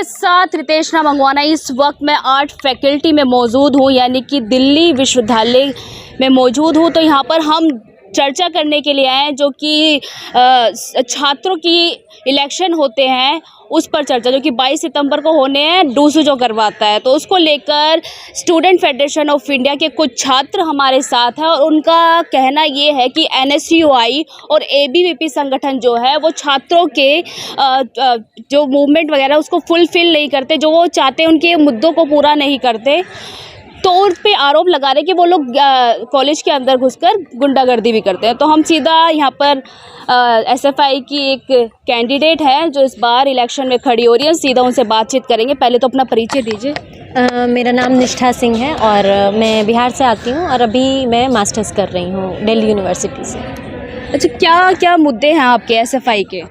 आपके साथ रितेश मंगवाना। इस वक्त मैं आर्ट फैकल्टी में मौजूद हूँ, यानी कि दिल्ली विश्वविद्यालय में मौजूद हूँ। तो यहाँ पर हम चर्चा करने के लिए आए हैं, जो कि छात्रों की इलेक्शन होते हैं उस पर चर्चा, जो कि 22 सितंबर को होने हैं, डूसू जो करवाता है। तो उसको लेकर स्टूडेंट फेडरेशन ऑफ इंडिया के कुछ छात्र हमारे साथ हैं और उनका कहना ये है कि एनएसयूआई और एबीवीपी संगठन जो है वो छात्रों के जो मूवमेंट वगैरह उसको फुलफिल नहीं करते, जो वो चाहते हैं उनके मुद्दों को पूरा नहीं करते। तो उन पे आरोप लगा रहे कि वो लोग कॉलेज के अंदर घुसकर गुंडागर्दी भी करते हैं। तो हम सीधा यहाँ पर एसएफआई की एक कैंडिडेट है जो इस बार इलेक्शन में खड़ी हो रही है, सीधा उनसे बातचीत करेंगे। पहले तो अपना परिचय दीजिए। मेरा नाम निष्ठा सिंह है और मैं बिहार से आती हूँ और अभी मैं मास्टर्स कर रही हूँ दिल्ली यूनिवर्सिटी से। अच्छा, क्या क्या मुद्दे हैं आपके एसएफआई के?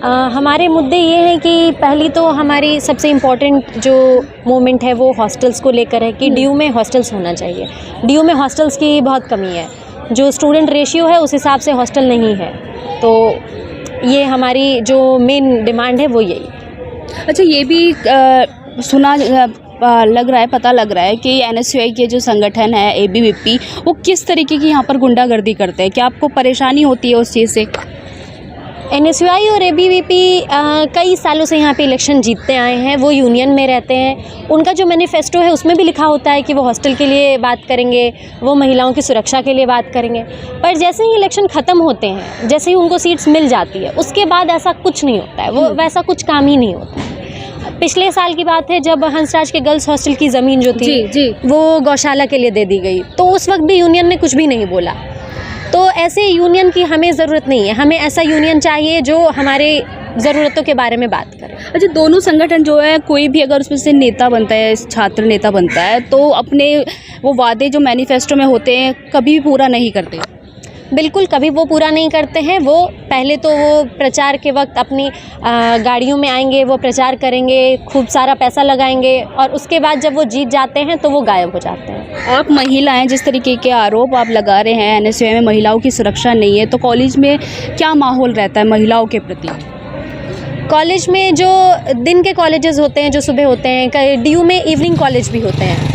हमारे मुद्दे ये हैं कि पहली तो हमारी सबसे इम्पोर्टेंट जो मूवमेंट है वो हॉस्टल्स को लेकर है कि डीयू में हॉस्टल्स होना चाहिए। डीयू में हॉस्टल्स की बहुत कमी है, जो स्टूडेंट रेशियो है उस हिसाब से हॉस्टल नहीं है। तो ये हमारी जो मेन डिमांड है वो यही। अच्छा, ये भी सुना लग रहा है, पता लग रहा है कि एनएसयूआई के जो संगठन है एबीवीपी, वो किस तरीके की यहाँ पर गुंडागर्दी करते हैं। क्या आपको परेशानी होती है उस चीज़ से? एनएसयूआई और एबीवीपी कई सालों से यहाँ पे इलेक्शन जीतते आए हैं, वो यूनियन में रहते हैं। उनका जो मैनिफेस्टो है उसमें भी लिखा होता है कि वो हॉस्टल के लिए बात करेंगे, वो महिलाओं की सुरक्षा के लिए बात करेंगे। पर जैसे ही इलेक्शन ख़त्म होते हैं, जैसे ही उनको सीट्स मिल जाती है, उसके बाद ऐसा कुछ नहीं होता है, वो वैसा कुछ काम ही नहीं होता है। पिछले साल की बात है जब हंसराज के गर्ल्स हॉस्टल की ज़मीन जो थी वो गौशाला के लिए दे दी गई, तो उस वक्त भी यूनियन ने कुछ भी नहीं बोला। तो ऐसे यूनियन की हमें ज़रूरत नहीं है, हमें ऐसा यूनियन चाहिए जो हमारे ज़रूरतों के बारे में बात करे। अच्छा, दोनों संगठन जो है, कोई भी अगर उसमें से नेता बनता है, छात्र नेता बनता है, तो अपने वो वादे जो मैनिफेस्टो में होते हैं कभी भी पूरा नहीं करते। बिल्कुल, कभी वो पूरा नहीं करते हैं। वो पहले तो वो प्रचार के वक्त अपनी गाड़ियों में आएंगे, वो प्रचार करेंगे, खूब सारा पैसा लगाएंगे और उसके बाद जब वो जीत जाते हैं तो वो गायब हो जाते हैं। आप महिला हैं, जिस तरीके के आरोप आप लगा रहे हैं एनएसयूआई में महिलाओं की सुरक्षा नहीं है, तो कॉलेज में क्या माहौल रहता है महिलाओं के प्रति? कॉलेज में जो दिन के कॉलेजेस होते हैं, जो सुबह होते हैं, डीयू में इवनिंग कॉलेज भी होते हैं।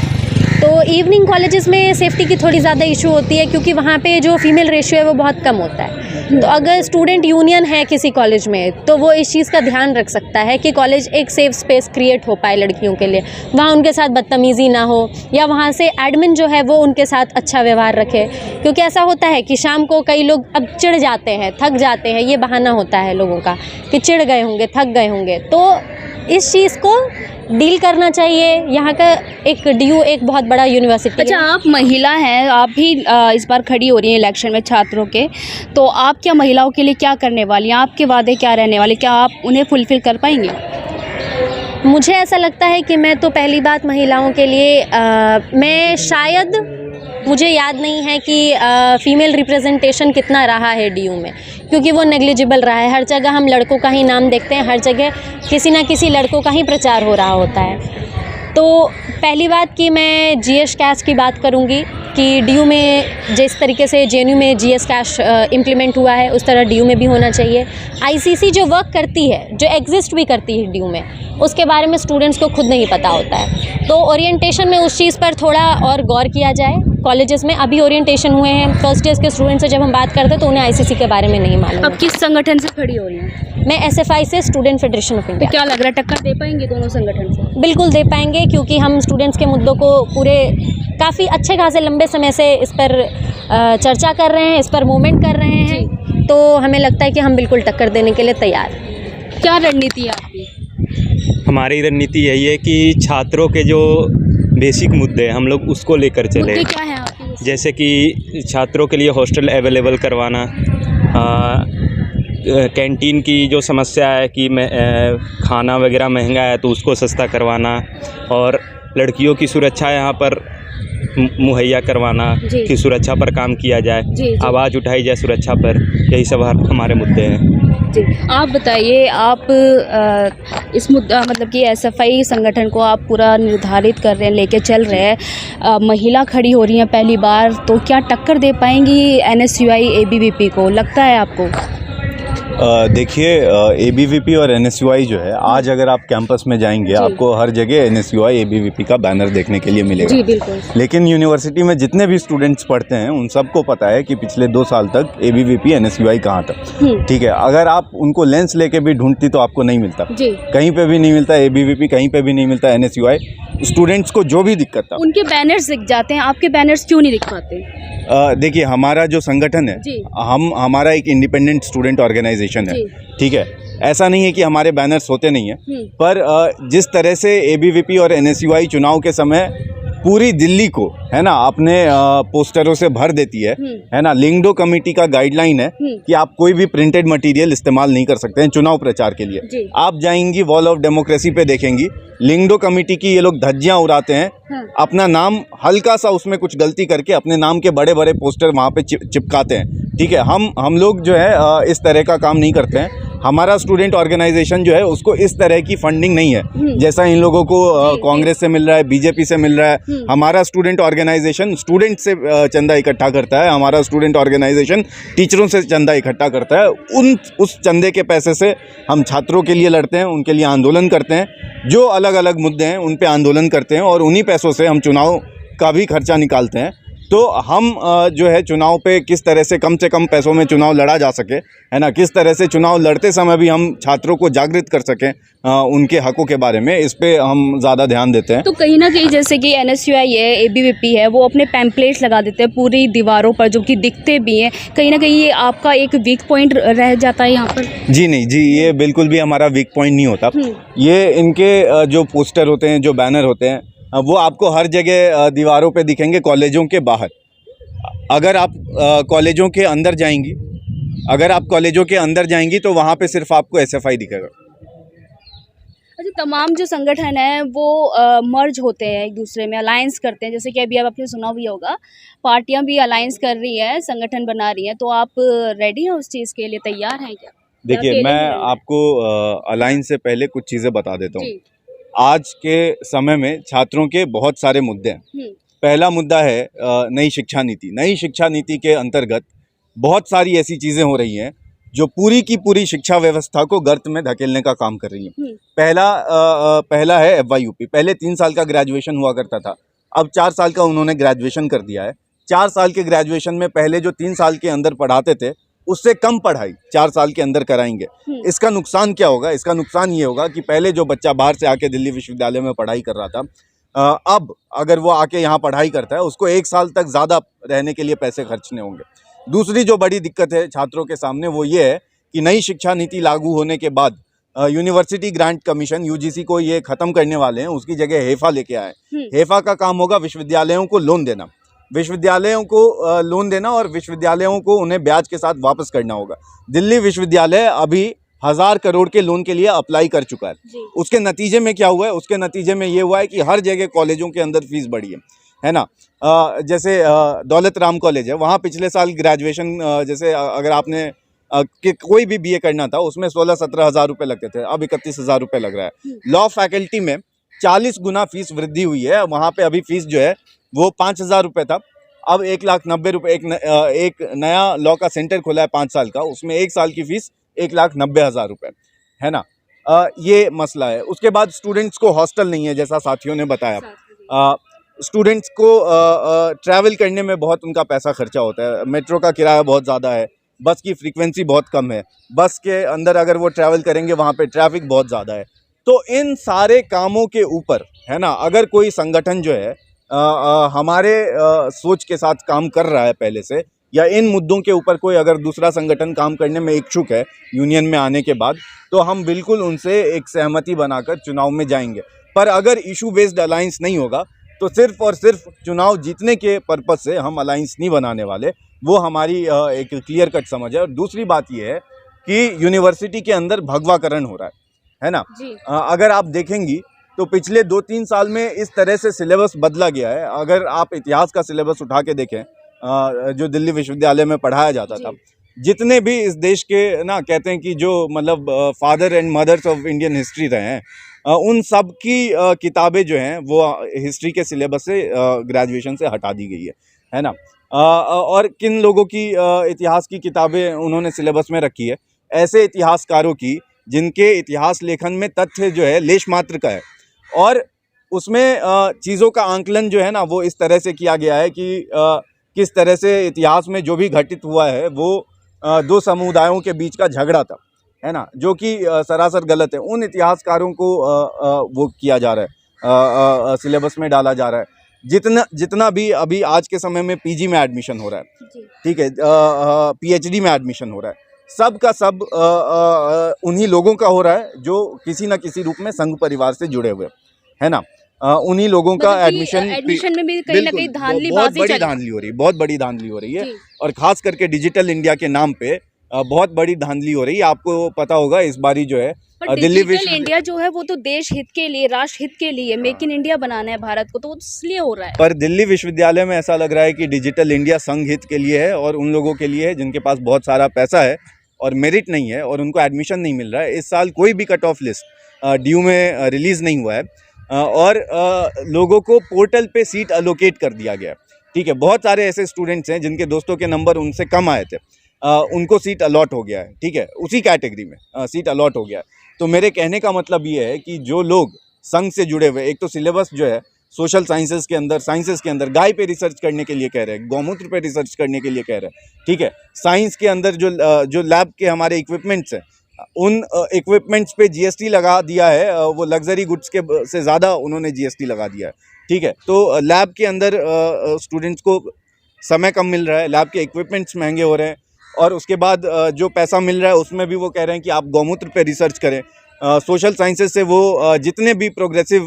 तो इवनिंग कॉलेजेस में सेफ्टी की थोड़ी ज़्यादा इशू होती है क्योंकि वहाँ पे जो फीमेल रेशियो है वो बहुत कम होता है। तो अगर स्टूडेंट यूनियन है किसी कॉलेज में तो वो इस चीज़ का ध्यान रख सकता है कि कॉलेज एक सेफ स्पेस क्रिएट हो पाए लड़कियों के लिए, वहाँ उनके साथ बदतमीज़ी ना हो, या वहाँ से एडमिन जो है वो उनके साथ अच्छा व्यवहार रखे। क्योंकि ऐसा होता है कि शाम को कई लोग अब चिढ़ जाते हैं, थक जाते हैं, ये बहाना होता है लोगों का कि चिढ़ गए होंगे, थक गए होंगे। तो इस चीज़ को डील करना चाहिए। यहाँ का एक डीयू एक बहुत बड़ा यूनिवर्सिटी। अच्छा, आप महिला हैं, आप भी इस बार खड़ी हो रही हैं इलेक्शन में छात्रों के, तो आप क्या महिलाओं के लिए क्या करने वाली हैं? आपके वादे क्या रहने वाले, क्या आप उन्हें फुलफ़िल कर पाएंगे? मुझे ऐसा लगता है कि मैं तो पहली बात महिलाओं के लिए मैं शायद, मुझे याद नहीं है कि फ़ीमेल रिप्रेजेंटेशन कितना रहा है डीयू में, क्योंकि वो नेग्लिजिबल रहा है। हर जगह हम लड़कों का ही नाम देखते हैं, हर जगह किसी ना किसी लड़कों का ही प्रचार हो रहा होता है। तो पहली बात कि मैं जीएस कैश की बात करूंगी कि डीयू में जिस तरीके से जेएनयू में जीएस कैश इम्प्लीमेंट हुआ है उस तरह डीयू में भी होना चाहिए। आईसीसी जो वर्क करती है, जो एग्जिस्ट भी करती है डीयू में, उसके बारे में स्टूडेंट्स को खुद नहीं पता होता है। तो ओरिएंटेशन में उस चीज़ पर थोड़ा और गौर किया जाए। कॉलेजेस में अभी ओरिएंटेशन हुए हैं, फर्स्ट ईयर के स्टूडेंट्स से जब हम बात करते हैं तो उन्हें आईसीसी के बारे में नहीं मालूम। अब किस संगठन से खड़ी हो रही हैं? मैं एसएफआई से, स्टूडेंट फेडरेशन ऑफ इंडिया। क्या लग रहा है, टक्कर दे पाएंगे दोनों संगठन से? बिल्कुल दे पाएंगे, क्योंकि हम स्टूडेंट्स के मुद्दों को पूरे काफ़ी अच्छे खासे लंबे समय से इस पर चर्चा कर रहे हैं, इस पर मूवमेंट कर रहे हैं। तो हमें लगता है कि हम बिल्कुल टक्कर देने के लिए तैयार हैं। क्या रणनीति है आपकी? हमारी रणनीति यही है कि छात्रों के जो बेसिक मुद्दे हैं हम लोग उसको लेकर चले। मुद्दे क्या है आपके? जैसे कि छात्रों के लिए हॉस्टल अवेलेबल करवाना, कैंटीन की जो समस्या है कि खाना वगैरह महंगा है तो उसको सस्ता करवाना, और लड़कियों की सुरक्षा यहाँ पर मुहैया करवाना कि सुरक्षा पर काम किया जाए, आवाज़ उठाई जाए सुरक्षा पर। यही सब हमारे मुद्दे हैं। जी, आप बताइए, आप इस मुद्दा मतलब कि एसएफआई संगठन को आप पूरा निर्धारित कर रहे हैं, लेके चल रहे हैं, महिला खड़ी हो रही हैं पहली बार, तो क्या टक्कर दे पाएंगी एनएसयूआई एबीवीपी को, लगता है आपको? देखिए, एबीवीपी और एनएसयूआई जो है, आज अगर आप कैंपस में जाएंगे आपको हर जगह एनएसयूआई एबीवीपी का बैनर देखने के लिए मिलेगा। जी बिल्कुल। लेकिन यूनिवर्सिटी में जितने भी स्टूडेंट्स पढ़ते हैं उन सबको पता है कि पिछले 2 साल तक एबीवीपी एनएसयूआई कहाँ था। ठीक है, अगर आप उनको लेंस लेके भी ढूंढती तो आपको नहीं मिलता। जी। कहीं पे भी नहीं मिलता एबीवीपी, कहीं पे भी नहीं मिलता एनएसयूआई। स्टूडेंट्स को जो भी दिक्कत था, उनके बैनर्स दिख जाते हैं, आपके बैनर्स क्यों नहीं दिख पाते? देखिए, हमारा जो संगठन है, जी। हमारा एक इंडिपेंडेंट स्टूडेंट ऑर्गेनाइजेशन है। जी। ठीक है, ऐसा नहीं है कि हमारे बैनर्स होते नहीं है, पर जिस तरह से एबीवीपी और एनएसयूआई चुनाव के समय पूरी दिल्ली को, है ना, अपने पोस्टरों से भर देती है ना। लिंगडो कमेटी का गाइडलाइन है कि आप कोई भी प्रिंटेड मटेरियल इस्तेमाल नहीं कर सकते हैं चुनाव प्रचार के लिए। आप जाएंगी वॉल ऑफ डेमोक्रेसी पे देखेंगी, लिंगडो कमेटी की ये लोग धज्जियां उड़ाते हैं, अपना नाम हल्का सा उसमें कुछ गलती करके अपने नाम के बड़े बड़े पोस्टर वहाँ पे चिपकाते हैं। ठीक है, हम लोग जो है इस तरह का काम नहीं करते हैं। हमारा स्टूडेंट ऑर्गेनाइजेशन जो है उसको इस तरह की फंडिंग नहीं है जैसा इन लोगों को कांग्रेस से मिल रहा है, बीजेपी से मिल रहा है। हमारा स्टूडेंट ऑर्गेनाइजेशन स्टूडेंट से चंदा इकट्ठा करता है। हमारा स्टूडेंट ऑर्गेनाइजेशन टीचरों से चंदा इकट्ठा करता है। उस चंदे के पैसे से हम छात्रों के लिए लड़ते हैं, उनके लिए आंदोलन करते हैं, जो अलग अलग मुद्दे हैं उन पे आंदोलन करते हैं, और उन्हीं पैसों से हम चुनाव का भी खर्चा निकालते हैं। तो हम जो है चुनाव पे किस तरह से कम पैसों में चुनाव लड़ा जा सके, है ना, किस तरह से चुनाव लड़ते समय भी हम छात्रों को जागृत कर सकें उनके हकों के बारे में, इस पे हम ज़्यादा ध्यान देते हैं। तो कहीं ना कहीं जैसे कि एनएसयूआई है, एबीवीपी है, वो अपने पैम्पलेट्स लगा देते हैं पूरी दीवारों पर, जो कि दिखते भी हैं। कहीं ना कहीं ये आपका एक वीक पॉइंट रह जाता है यहाँ पर? जी नहीं जी, ये बिल्कुल भी हमारा वीक पॉइंट नहीं होता। ये इनके जो पोस्टर होते हैं, जो बैनर होते हैं, वो आपको हर जगह दीवारों पे दिखेंगे कॉलेजों के बाहर। अगर आप कॉलेजों के अंदर जाएंगी तो वहाँ पे सिर्फ आपको एसएफआई दिखेगा। अच्छा, तमाम जो संगठन है वो मर्ज होते हैं एक दूसरे में, अलायंस करते हैं, जैसे कि अभी आपने सुना भी होगा, पार्टियां भी अलायंस कर रही है, संगठन बना रही हैं। तो आप रेडी हैं उस चीज़ के लिए, तैयार हैं क्या? देखिए, मैं आपको अलायंस से पहले कुछ चीज़ें बता देता हूँ। आज के समय में छात्रों के बहुत सारे मुद्दे हैं। पहला मुद्दा है नई शिक्षा नीति। नई शिक्षा नीति के अंतर्गत बहुत सारी ऐसी चीज़ें हो रही हैं जो पूरी की पूरी शिक्षा व्यवस्था को गर्त में धकेलने का काम कर रही हैं। पहला है FYUP। पहले 3 साल का ग्रेजुएशन हुआ करता था, अब 4 साल का उन्होंने ग्रेजुएशन कर दिया है। 4 साल के ग्रेजुएशन में पहले जो 3 साल के अंदर पढ़ाते थे उससे कम पढ़ाई 4 साल के अंदर कराएंगे। इसका नुकसान क्या होगा? इसका नुकसान ये होगा कि पहले जो बच्चा बाहर से आके दिल्ली विश्वविद्यालय में पढ़ाई कर रहा था, अब अगर वो आके यहाँ पढ़ाई करता है उसको 1 साल तक ज़्यादा रहने के लिए पैसे खर्चने होंगे। दूसरी जो बड़ी दिक्कत है छात्रों के सामने वो ये है कि नई शिक्षा नीति लागू होने के बाद यूनिवर्सिटी ग्रांट कमीशन UGC को ये ख़त्म करने वाले हैं, उसकी जगह हेफा लेके आए। हेफा का काम होगा विश्वविद्यालयों को लोन देना, और विश्वविद्यालयों को उन्हें ब्याज के साथ वापस करना होगा। दिल्ली विश्वविद्यालय अभी 1000 करोड़ के लोन के लिए अप्लाई कर चुका है। उसके नतीजे में क्या हुआ है? उसके नतीजे में ये हुआ है कि हर जगह कॉलेजों के अंदर फीस बढ़ी है ना। जैसे दौलत राम कॉलेज है, वहाँ पिछले साल ग्रेजुएशन जैसे अगर आपने कि कोई भी BA करना था उसमें 16-17 हज़ार रुपये लगते थे, अब 31 हज़ार रुपये लग रहा है। लॉ फैकल्टी में 40 गुना फीस वृद्धि हुई है। वहाँ पे अभी फीस जो है वो 5,000 रुपये था, अब 1,90,000 रुपये। एक नया लॉ का सेंटर खुला है 5 साल का, उसमें 1 साल की फ़ीस 1,90,000 रुपये है ना। ये मसला है। उसके बाद स्टूडेंट्स को हॉस्टल नहीं है, जैसा साथियों ने बताया। स्टूडेंट्स को ट्रैवल करने में बहुत उनका पैसा खर्चा होता है। मेट्रो का किराया बहुत ज़्यादा है, बस की फ्रीक्वेंसी बहुत कम है, बस के अंदर अगर वो ट्रैवल करेंगे वहाँ पे ट्रैफिक बहुत ज़्यादा है। तो इन सारे कामों के ऊपर, है ना, अगर कोई संगठन जो है हमारे सोच के साथ काम कर रहा है पहले से, या इन मुद्दों के ऊपर कोई अगर दूसरा संगठन काम करने में इच्छुक है यूनियन में आने के बाद, तो हम बिल्कुल उनसे एक सहमति बनाकर चुनाव में जाएंगे। पर अगर इशू बेस्ड अलायंस नहीं होगा तो सिर्फ और सिर्फ चुनाव जीतने के पर्पज़ से हम अलायंस नहीं बनाने वाले। वो हमारी एक क्लियर कट समझ है। और दूसरी बात ये है कि यूनिवर्सिटी के अंदर भगवाकरण हो रहा है ना। अगर आप देखेंगी तो पिछले 2-3 साल में इस तरह से सिलेबस बदला गया है। अगर आप इतिहास का सिलेबस उठा के देखें जो दिल्ली विश्वविद्यालय में पढ़ाया जाता था, जितने भी इस देश के ना कहते हैं कि जो मतलब father and mothers of Indian history रहे हैं, उन सब की किताबें जो हैं वो हिस्ट्री के सिलेबस से ग्रेजुएशन से हटा दी गई है ना। और किन लोगों की इतिहास की किताबें उन्होंने सिलेबस में रखी है? ऐसे इतिहासकारों की जिनके इतिहास लेखन में तथ्य जो है लेश मात्र का है, और उसमें चीज़ों का आंकलन जो है ना वो इस तरह से किया गया है कि किस तरह से इतिहास में जो भी घटित हुआ है वो दो समुदायों के बीच का झगड़ा था, है ना, जो कि सरासर गलत है। उन इतिहासकारों को वो किया जा रहा है, सिलेबस में डाला जा रहा है। जितना भी अभी आज के समय में पीजी में एडमिशन हो रहा है, ठीक है, पीएचडी में एडमिशन हो रहा है, सब का सब उन्हीं लोगों का हो रहा है जो किसी न किसी रूप में संघ परिवार से जुड़े हुए, है ना। उन्हीं लोगों का एडमिशन में भी कहीं ना कहीं धांधलीबाजी बहुत बड़ी धांधली हो रही है, बहुत बड़ी धांधली हो रही है, और खास करके डिजिटल इंडिया के नाम पे बहुत बड़ी धांधली हो रही है। आपको पता होगा इस बारी जो है दिल्ली डिजिटल इंडिया जो है वो तो देश हित के लिए, राष्ट्र हित के लिए, मेक इन इंडिया बनाना है भारत को, तो वो इसलिए हो रहा है। पर दिल्ली विश्वविद्यालय में ऐसा लग रहा है कि डिजिटल इंडिया संघ हित के लिए है और उन लोगों के लिए है जिनके पास बहुत सारा पैसा है और मेरिट नहीं है और उनको एडमिशन नहीं मिल रहा है। इस साल कोई भी कट ऑफ लिस्ट ड्यू में रिलीज़ नहीं हुआ है और लोगों को पोर्टल पे सीट अलोकेट कर दिया गया है, ठीक है। बहुत सारे ऐसे स्टूडेंट्स हैं जिनके दोस्तों के नंबर उनसे कम आए थे, उनको सीट अलॉट हो गया है, ठीक है, उसी कैटेगरी में सीट अलॉट हो गया है। तो मेरे कहने का मतलब ये है कि जो लोग संघ से जुड़े हुए, एक तो सिलेबस जो है सोशल साइंसेस के अंदर, साइंसेस के अंदर गाय पे रिसर्च करने के लिए कह रहे हैं, गौमूत्र पे रिसर्च करने के लिए कह रहे हैं, ठीक है। साइंस के अंदर जो लैब के हमारे इक्विपमेंट्स हैं, उन इक्विपमेंट्स पे जीएसटी लगा दिया है, वो लग्जरी गुड्स के से ज़्यादा उन्होंने जीएसटी लगा दिया है, ठीक है। तो लैब के अंदर स्टूडेंट्स को समय कम मिल रहा है, लैब के इक्विपमेंट्स महंगे हो रहे हैं, और उसके बाद जो पैसा मिल रहा है उसमें भी वो कह रहे हैं कि आप गौमूत्र पे रिसर्च करें। सोशल साइंसेस से वो जितने भी प्रोग्रेसिव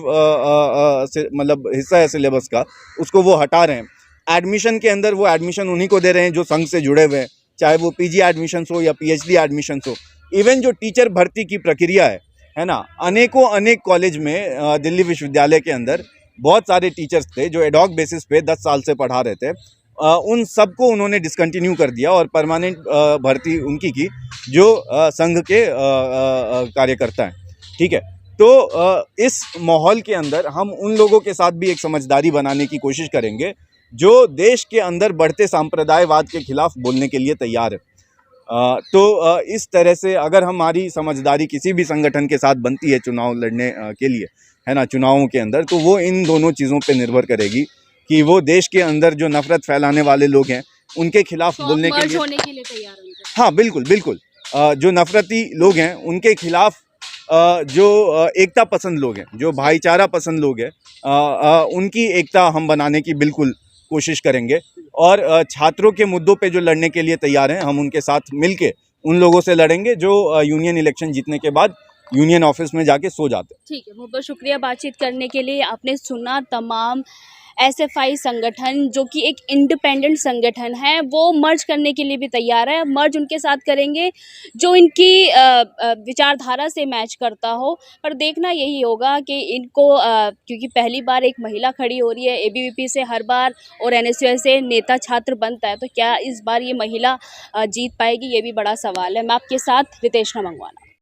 मतलब हिस्सा है सिलेबस का, उसको वो हटा रहे हैं। एडमिशन के अंदर वो एडमिशन उन्हीं को दे रहे हैं जो संघ से जुड़े हुए हैं, चाहे वो पीजी एडमिशन्स हो या पीएचडी एडमिशन्स हो। इवन जो टीचर भर्ती की प्रक्रिया है ना, अनेक कॉलेज में दिल्ली विश्वविद्यालय के अंदर बहुत सारे टीचर्स थे जो एडॉक बेसिस पे 10 साल से पढ़ा रहे थे, उन सबको उन्होंने डिसकंटिन्यू कर दिया और परमानेंट भर्ती उनकी की जो संघ के कार्यकर्ता हैं, ठीक है। तो इस माहौल के अंदर हम उन लोगों के साथ भी एक समझदारी बनाने की कोशिश करेंगे जो देश के अंदर बढ़ते सांप्रदायवाद के खिलाफ बोलने के लिए तैयार है। तो इस तरह से अगर हमारी समझदारी किसी भी संगठन के साथ बनती है चुनाव लड़ने के लिए, है ना, चुनावों के अंदर, तो वो इन दोनों चीज़ों पे निर्भर करेगी कि वो देश के अंदर जो नफरत फैलाने वाले लोग हैं उनके खिलाफ बोलने के लिए तैयार हैं। हाँ, बिल्कुल बिल्कुल। जो नफरती लोग हैं उनके खिलाफ जो एकता पसंद लोग हैं, जो भाईचारा पसंद लोग हैं, उनकी एकता हम बनाने की बिल्कुल कोशिश करेंगे। और छात्रों के मुद्दों पे जो लड़ने के लिए तैयार हैं, हम उनके साथ मिलके उन लोगों से लड़ेंगे जो यूनियन इलेक्शन जीतने के बाद यूनियन ऑफिस में जाके सो जाते हैं। ठीक है, बहुत बहुत शुक्रिया बातचीत करने के लिए। आपने सुना तमाम एसएफआई संगठन जो कि एक इंडिपेंडेंट संगठन है, वो मर्ज करने के लिए भी तैयार है। मर्ज उनके साथ करेंगे जो इनकी विचारधारा से मैच करता हो, पर देखना यही होगा कि इनको क्योंकि पहली बार एक महिला खड़ी हो रही है, एबीवीपी से हर बार और एनएसयूआई से नेता छात्र बनता है, तो क्या इस बार ये महिला जीत पाएगी, ये भी बड़ा सवाल है। मैं आपके साथ रितेश मंगवाना।